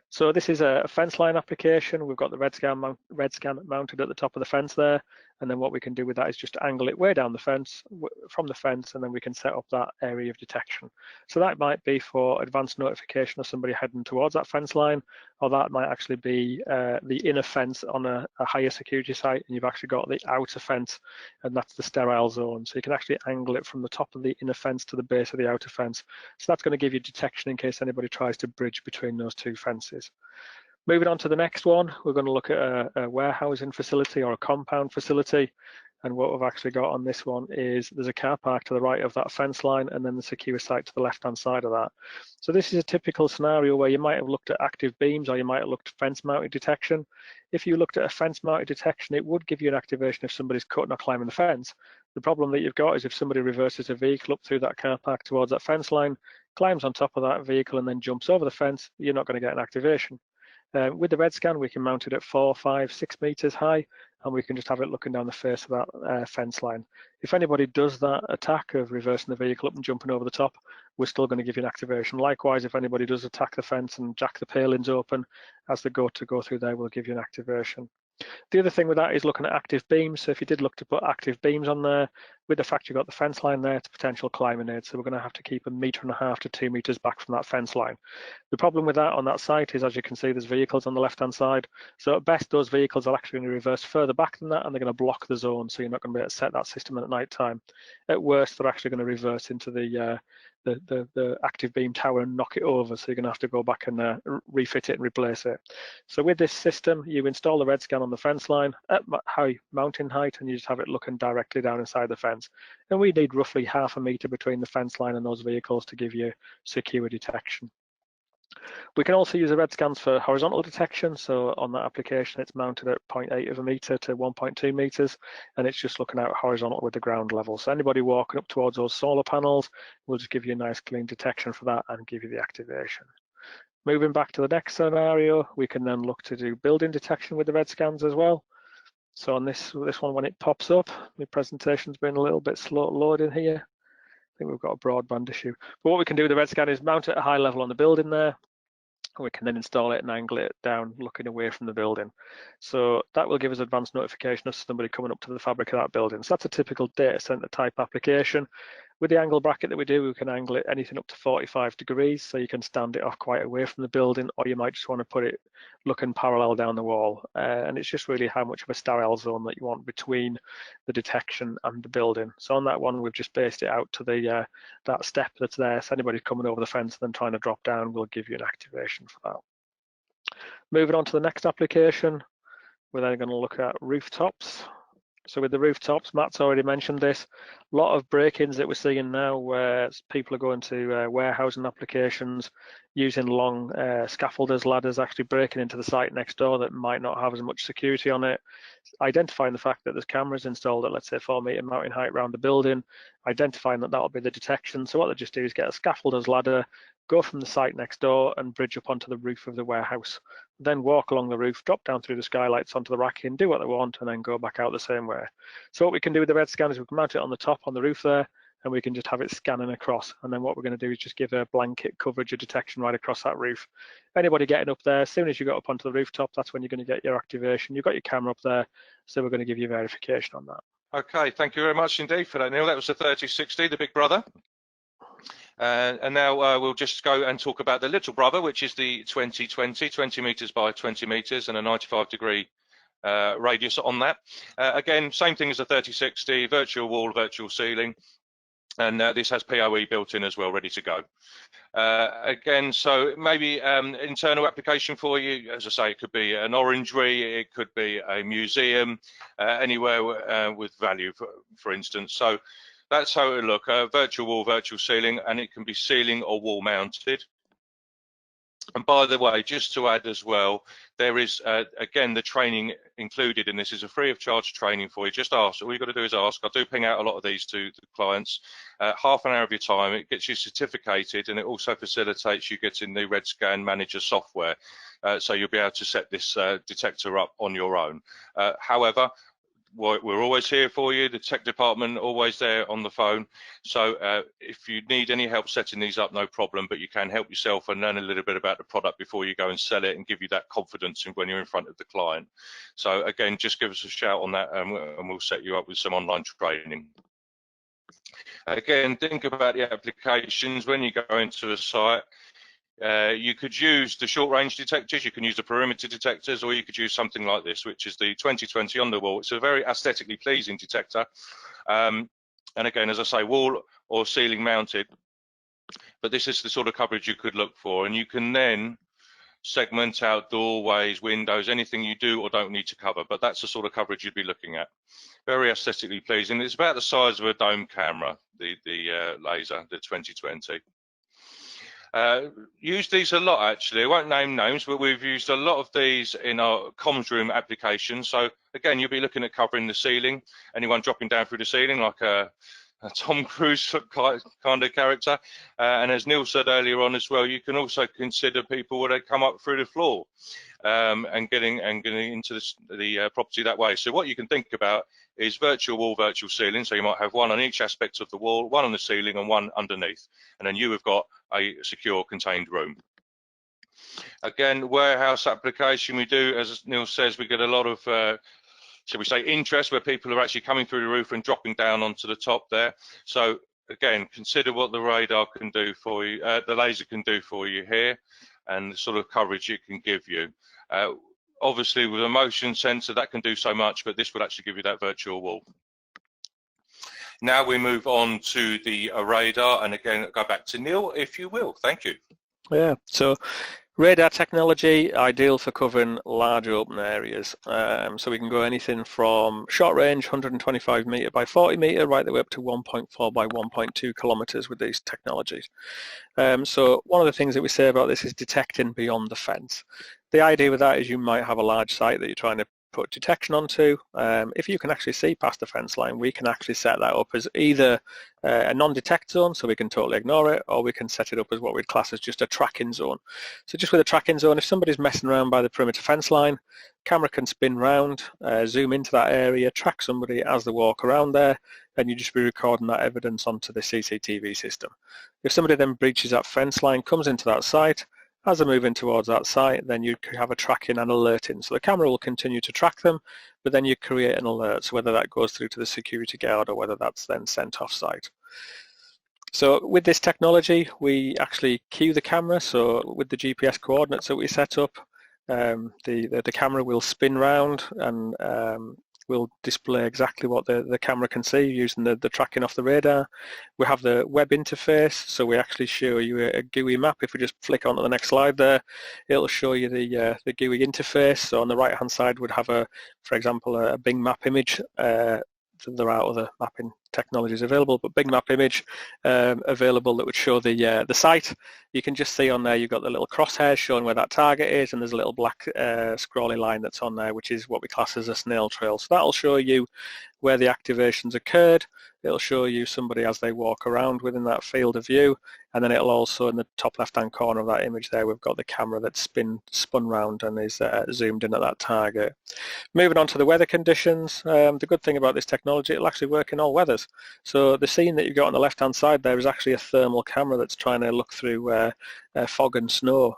So this is a fence line application. We've got the red scan mounted at the top of the fence there. And then what we can do with that is just angle it way down the fence, from the fence, and then we can set up that area of detection. So that might be for advanced notification of somebody heading towards that fence line, or that might actually be the inner fence on a higher security site, and you've actually got the outer fence, and that's the sterile zone. So you can actually angle it from the top of the inner fence to the base of the outer fence. So that's going to give you detection in case anybody tries to bridge between those two fences. Moving on to the next one, we're going to look at a warehousing facility or a compound facility. And what we've actually got on this one is there's a car park to the right of that fence line and then the secure site to the left-hand side of that. So this is a typical scenario where you might have looked at active beams or you might have looked at fence-mounted detection. If you looked at a fence-mounted detection, it would give you an activation if somebody's cutting or climbing the fence. The problem that you've got is if somebody reverses a vehicle up through that car park towards that fence line, climbs on top of that vehicle and then jumps over the fence, you're not going to get an activation. With the red scan, we can mount it at 4, 5, 6 meters high, and we can just have it looking down the face of that fence line. If anybody does that attack of reversing the vehicle up and jumping over the top, we're still going to give you an activation. Likewise, if anybody does attack the fence and jack the palings open as they go through there, we'll give you an activation. The other thing with that is looking at active beams. So if you did look to put active beams on there, with the fact you've got the fence line there, it's a potential climbing aid. So we're going to have to keep 1.5 meters to 2 meters back from that fence line. The problem with that on that site is, as you can see, there's vehicles on the left-hand side. So at best, those vehicles are actually going to reverse further back than that, and they're going to block the zone. So you're not going to be able to set that system at night time. At worst, they're actually going to reverse into the active beam tower and knock it over, so you're going to have to go back and refit it and replace it. So with this system, you install the red scan on the fence line at high mounting height, and you just have it looking directly down inside the fence. And we need roughly 0.5 meter between the fence line and those vehicles to give you secure detection. We can also use the red scans for horizontal detection. So on that application, it's mounted at 0.8 of a meter to 1.2 meters, and it's just looking out horizontal with the ground level. So anybody walking up towards those solar panels will just give you a nice clean detection for that and give you the activation. Moving back to the next scenario, we can then look to do building detection with the red scans as well. So on this one, when it pops up, my presentation's been a little bit slow loading here. I think we've got a broadband issue. But what we can do with the red scan is mount it at a high level on the building there. We can then install it and angle it down, looking away from the building. So that will give us advanced notification of somebody coming up to the fabric of that building. So that's a typical data center type application. With the angle bracket that we do, we can angle it anything up to 45 degrees, so you can stand it off quite away from the building, or you might just want to put it looking parallel down the wall. And it's just really how much of a sterile zone that you want between the detection and the building. So on that one, we've just based it out to the that step that's there. So anybody coming over the fence and then trying to drop down, we'll give you an activation for that. Moving on to the next application, we're then going to look at rooftops. So with the rooftops, Matt's already mentioned this, a lot of break-ins that we're seeing now where people are going to warehousing applications using long scaffolders, ladders, actually breaking into the site next door that might not have as much security on it, identifying the fact that there's cameras installed at, let's say, 4 meter mounting height around the building, identifying that that'll be the detection. So what they just do is get a scaffolder's ladder, go from the site next door and bridge up onto the roof of the warehouse, then walk along the roof, drop down through the skylights onto the racking, do what they want, and then go back out the same way. So what we can do with the red scan is we can mount it on the top, on the roof there, and we can just have it scanning across. And then what we're going to do is just give a blanket coverage of detection right across that roof. Anybody getting up there, as soon as you got up onto the rooftop, that's when you're going to get your activation. You've got your camera up there, so we're going to give you verification on that. Okay, thank you very much indeed for that, Neil. That was the 3060, the big brother. And now we'll just go and talk about the little brother, which is the 2020, 20 meters by 20 meters and a 95-degree radius on that. Again, same thing as the 3060, virtual wall, virtual ceiling. And this has PoE built in as well, ready to go. Again, so maybe internal application for you. As I say, it could be an orangery, it could be a museum, anywhere with value, for instance. So that's how it would look, virtual wall, virtual ceiling, and it can be ceiling or wall mounted. And by the way, just to add as well, there is, again, the training included in this is a free of charge training for you. Just ask, all you've got to do is ask. I do ping out a lot of these to the clients. Half an hour of your time, it gets you certificated, and it also facilitates you getting the Red Scan Manager software. So you'll be able to set this detector up on your own. However, we're always here for you, the tech department always there on the phone. So if you need any help setting these up, no problem, but you can help yourself and learn a little bit about the product before you go and sell it and give you that confidence when you're in front of the client. So again, just give us a shout on that and we'll set you up with some online training. Again, think about the applications when you go into a site. You could use the short range detectors, you can use the perimeter detectors, or you could use something like this, which is the 2020 on the wall. It's a very aesthetically pleasing detector. And again, as I say, wall or ceiling mounted, but this is the sort of coverage you could look for. And you can then segment out doorways, windows, anything you do or don't need to cover, but that's the sort of coverage you'd be looking at. Very aesthetically pleasing. It's about the size of a dome camera, the laser, the 2020. Use these a lot actually. I won't name names, but we've used a lot of these in our comms room applications. So again, you'll be looking at covering the ceiling, anyone dropping down through the ceiling like a Tom Cruise kind of character. And as Neil said earlier on as well, you can also consider people where they come up through the floor and getting into the property that way. So what you can think about is virtual wall, virtual ceiling. So you might have one on each aspect of the wall, one on the ceiling and one underneath. And then you have got a secure contained room. Again, warehouse application, we do, as Neil says, we get a lot of, shall we say, interest where people are actually coming through the roof and dropping down onto the top there. So again, consider what the radar can do for you, the laser can do for you here, and the sort of coverage it can give you. Obviously, with a motion sensor, that can do so much, but this will actually give you that virtual wall. Now we move on to the radar, and again, go back to Neil, if you will. Thank you. Yeah, so radar technology, ideal for covering large open areas. So we can go anything from short range, 125 meter by 40 meter, right the way up to 1.4 by 1.2 kilometers with these technologies. So one of the things that we say about this is detecting beyond the fence. The idea with that is you might have a large site that you're trying to put detection onto. If you can actually see past the fence line, we can actually set that up as either a non-detect zone, so we can totally ignore it, or we can set it up as what we'd class as just a tracking zone. So just with a tracking zone, if somebody's messing around by the perimeter fence line, camera can spin round, zoom into that area, track somebody as they walk around there, and you just be recording that evidence onto the CCTV system. If somebody then breaches that fence line, comes into that site, as they're moving towards that site, then you could have a tracking and alerting. So the camera will continue to track them, but then you create an alert, so whether that goes through to the security guard or whether that's then sent off site. So with this technology, we actually cue the camera. So with the GPS coordinates that we set up, the camera will spin round and will display exactly what the camera can see using the tracking off the radar. We have the web interface, so we actually show you a GUI map. If we just flick on to the next slide there, it'll show you the GUI interface. So on the right hand side would have for example, a Bing map image. There are other mapping technologies available, but Bing map image available that would show the site. You can just see on there you've got the little crosshairs showing where that target is, and there's a little black scrolly line that's on there, which is what we class as a snail trail. So that'll show you where the activations occurred. it'll show you somebody as they walk around within that field of view, and then it'll also, in the top left-hand corner of that image there, we've got the camera that's spun round and is zoomed in at that target. Moving on to the weather conditions, the good thing about this technology, it'll actually work in all weathers. So the scene that you've got on the left-hand side there is actually a thermal camera that's trying to look through fog and snow.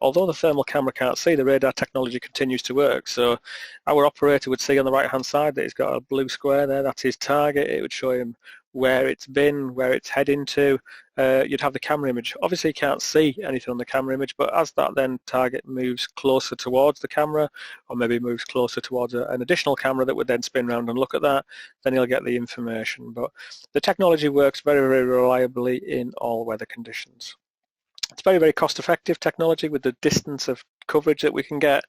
Although the thermal camera can't see, the radar technology continues to work. So our operator would see on the right-hand side that he's got a blue square there, that's his target. It would show him where it's been, where it's heading to. You'd have the camera image. Obviously you can't see anything on the camera image, but as that then target moves closer towards the camera, or maybe moves closer towards an additional camera that would then spin around and look at that, then you'll get the information. But the technology works very, very reliably in all weather conditions. It's very, very cost-effective technology with the distance of coverage that we can get.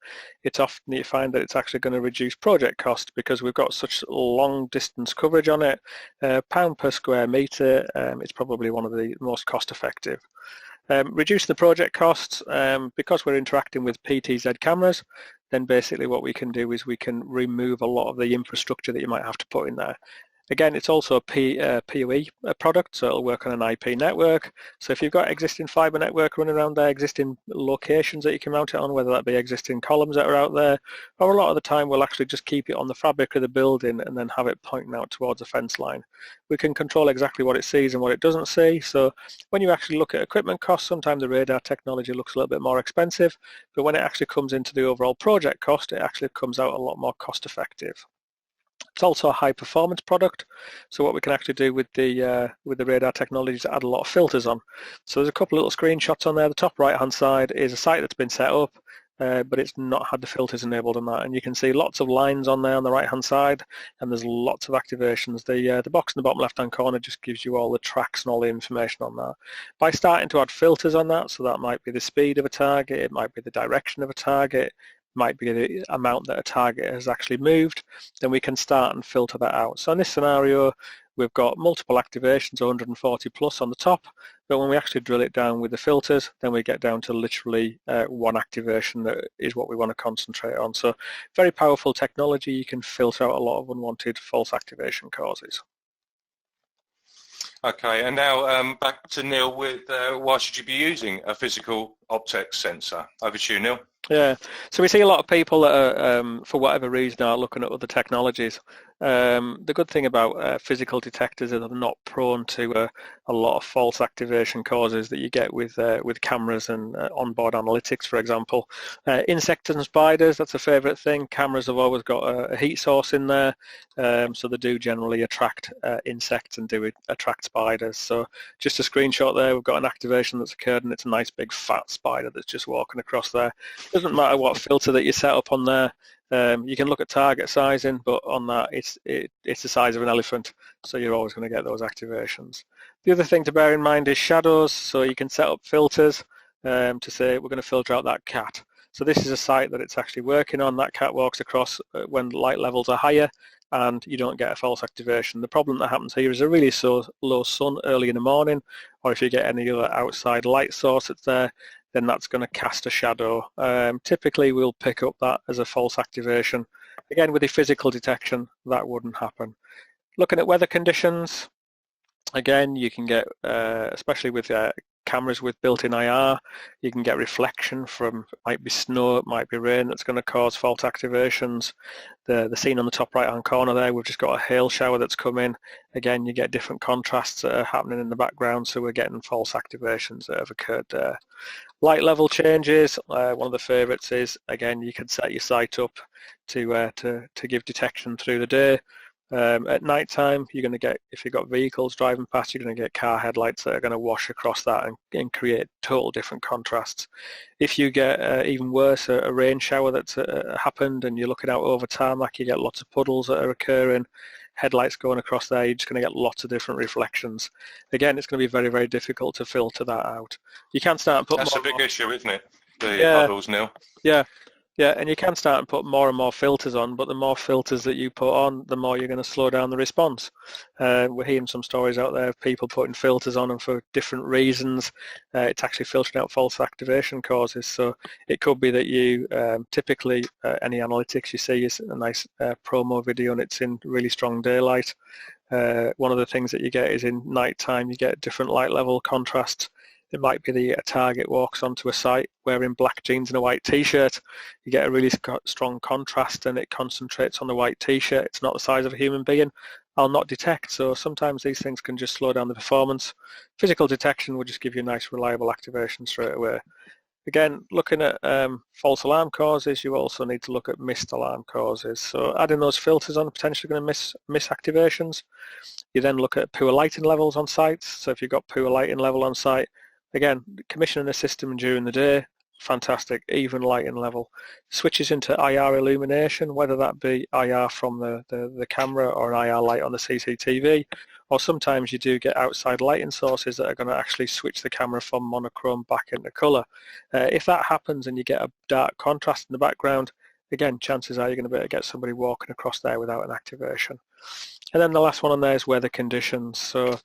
It's often you find that it's actually going to reduce project cost because we've got such long distance coverage on it. Pound per square metre, it's probably one of the most cost-effective. Reducing the project costs, because we're interacting with PTZ cameras, then basically what we can do is we can remove a lot of the infrastructure that you might have to put in there. Again, it's also a PoE product, so it'll work on an IP network. So if you've got existing fiber network running around there, existing locations that you can mount it on, whether that be existing columns that are out there, or a lot of the time we'll actually just keep it on the fabric of the building and then have it pointing out towards a fence line. We can control exactly what it sees and what it doesn't see. So when you actually look at equipment costs, sometimes the radar technology looks a little bit more expensive, but when it actually comes into the overall project cost, it actually comes out a lot more cost effective. It's also a high performance product, so what we can actually do with the radar technology is add a lot of filters on. So there's a couple of little screenshots on there. The top right hand side is a site that's been set up, but it's not had the filters enabled on that, and you can see lots of lines on there on the right hand side, and there's lots of activations. The box in the bottom left hand corner just gives you all the tracks and all the information on that. By starting to add filters on that, so that might be the speed of a target, it might be the direction of a target, might be the amount that a target has actually moved, then we can start and filter that out. So in this scenario, we've got multiple activations, 140 plus on the top, but when we actually drill it down with the filters, then we get down to literally one activation that is what we want to concentrate on. So very powerful technology. You can filter out a lot of unwanted false activation causes. Okay, and now back to Neil with why should you be using a physical OPTEX sensor? Over to you, Neil. Yeah, so we see a lot of people that are, for whatever reason, are looking at other technologies. The good thing about physical detectors is they're not prone to a lot of false activation causes that you get with cameras and onboard analytics, for example. Insects and spiders, that's a favourite thing. Cameras have always got a heat source in there, so they do generally attract insects and do attract spiders. So just a screenshot there, we've got an activation that's occurred and it's a nice big fat spider that's just walking across there. Doesn't matter what filter that you set up on there. You can look at target sizing, but on that it's the size of an elephant, so you're always going to get those activations. The other thing to bear in mind is shadows, so you can set up filters to say we're going to filter out that cat. So this is a site that it's actually working on. That cat walks across when light levels are higher and you don't get a false activation. The problem that happens here is a really low sun early in the morning, or if you get any other outside light source that's there, then that's going to cast a shadow. Typically we'll pick up that as a false activation. Again, with the physical detection, that wouldn't happen. Looking at weather conditions, again, you can get, especially with cameras with built-in IR, you can get reflection from, it might be snow, it might be rain that's going to cause false activations. The scene on the top right hand corner there, we've just got a hail shower that's come in. Again, you get different contrasts that are happening in the background, so we're getting false activations that have occurred there. Light level changes, one of the favourites is, again, you can set your site up to give detection through the day. At night time, you're going to get, if you've got vehicles driving past, you're going to get car headlights that are going to wash across that and create total different contrasts. If you get even worse, a rain shower that's happened and you're looking out over tarmac, you get lots of puddles that are occurring, headlights going across there, you're just going to get lots of different reflections. Again, it's going to be very, very difficult to filter that out. You can start and put That's more, a big issue, isn't it? The puddles, Neil. Yeah, and you can start and put more and more filters on, but the more filters that you put on, the more you're going to slow down the response. We're hearing some stories out there of people putting filters on and for different reasons. It's actually filtering out false activation causes. So it could be that you, typically any analytics you see is a nice promo video and it's in really strong daylight. One of the things that you get is in night time, you get different light level contrast. It might be that a target walks onto a site wearing black jeans and a white t-shirt. You get a really strong contrast and it concentrates on the white t-shirt. It's not the size of a human being. I'll not detect, so sometimes these things can just slow down the performance. Physical detection will just give you a nice reliable activation straight away. Again, looking at false alarm causes, you also need to look at missed alarm causes. So adding those filters on potentially going to miss activations. You then look at poor lighting levels on sites. So if you've got poor lighting level on site, again, commissioning a system during the day, fantastic, even lighting level. Switches into IR illumination, whether that be IR from the camera or an IR light on the CCTV, or sometimes you do get outside lighting sources that are going to actually switch the camera from monochrome back into colour. If that happens and you get a dark contrast in the background, again, chances are you're going to be able to get somebody walking across there without an activation. And then the last one on there is weather conditions. So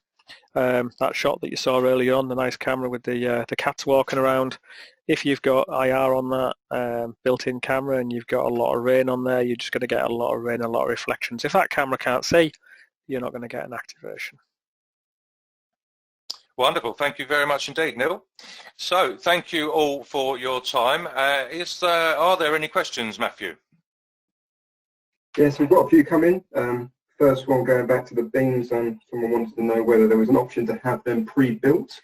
that shot that you saw earlier on, the nice camera with the cats walking around, if you've got IR on that built-in camera and you've got a lot of rain on there, you're just going to get a lot of rain, a lot of reflections. If that camera can't see, you're not going to get an activation. Wonderful. Thank you very much indeed, Neil. So thank you all for your time. Are there any questions, Matthew? Yes, we've got a few coming. First one, going back to the beams, someone wanted to know whether there was an option to have them pre-built.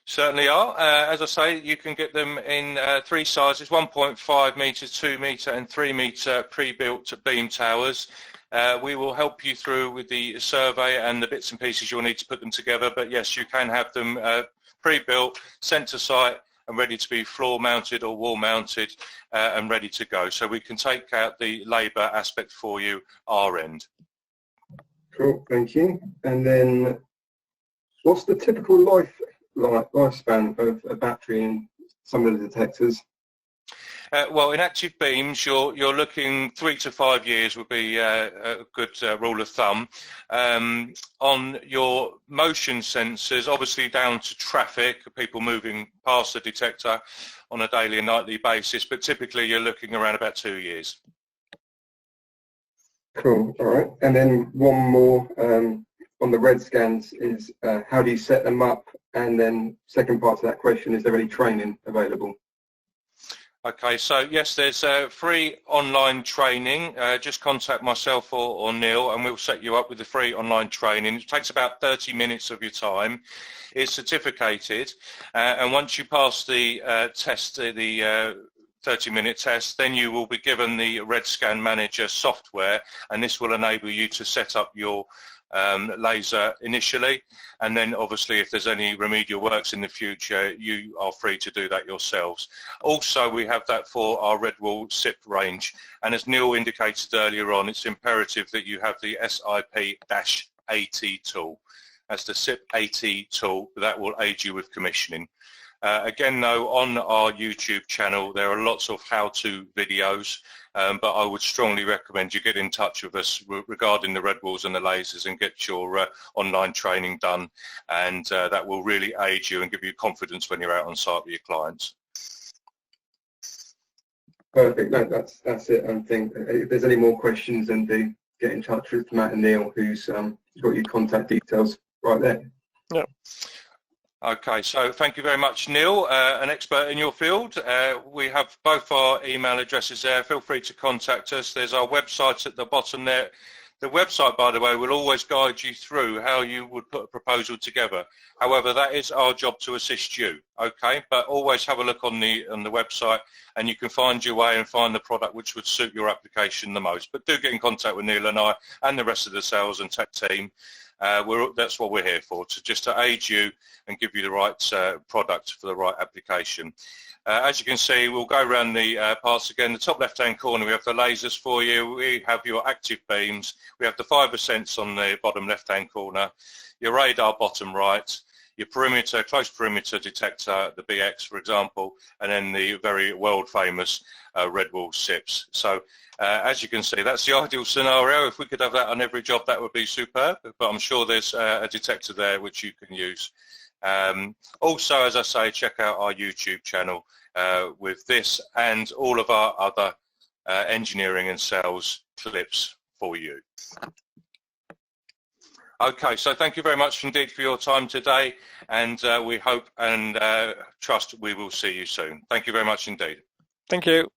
Certainly are. As I say, you can get them in three sizes: 1.5 metre, 2 metre and 3 metre pre-built beam towers. We will help you through with the survey and the bits and pieces you'll need to put them together, but yes, you can have them pre-built, sent to site and ready to be floor mounted or wall mounted and ready to go. So we can take out the labour aspect for you, our end. Cool, thank you. And then what's the typical lifespan of a battery in some of the detectors? Well, in active beams, you're looking 3 to 5 years would be a good rule of thumb. On your motion sensors, obviously down to traffic, people moving past the detector on a daily and nightly basis, but typically you're looking around about 2 years. Cool, all right. And then one more on the red scans is how do you set them up? And then second part to that question, is there any training available? Okay, so yes, there's free online training. Just contact myself or Neil and we'll set you up with the free online training. It takes about 30 minutes of your time. It's certificated and once you pass the test, the 30-minute test, then you will be given the Red Scan Manager software and this will enable you to set up your laser initially, and then obviously if there's any remedial works in the future you are free to do that yourselves. Also we have that for our Redwall SIP range, and as Neil indicated earlier on, it's imperative that you have the SIP-AT tool. That's the SIP-AT tool that will aid you with commissioning. Again though, on our YouTube channel there are lots of how-to videos, but I would strongly recommend you get in touch with us regarding the Redwalls and the lasers and get your online training done, and that will really aid you and give you confidence when you're out on site with your clients. Perfect, no, that's it. I think if there's any more questions, then do get in touch with Matt and Neil, who's got your contact details right there. Yeah. Okay, so thank you very much, Neil, an expert in your field. We have both our email addresses there. Feel free to contact us. There's our website at the bottom there. The website, by the way, will always guide you through how you would put a proposal together. However, that is our job to assist you, okay? But always have a look on the website and you can find your way and find the product which would suit your application the most. But do get in contact with Neil and I and the rest of the sales and tech team. That's what we're here for, just to aid you and give you the right product for the right application. As you can see, we'll go around the parts again. The top left-hand corner, we have the lasers for you. We have your active beams. We have the fibre sense on the bottom left-hand corner, your radar bottom right, your perimeter, close perimeter detector, the BX, for example, and then the very world-famous Redwall SIPs. So as you can see, that's the ideal scenario. If we could have that on every job, that would be superb, but I'm sure there's a detector there which you can use. Also, as I say, check out our YouTube channel with this and all of our other engineering and sales clips for you. Okay, so thank you very much indeed for your time today, and we hope and trust we will see you soon. Thank you very much indeed. Thank you.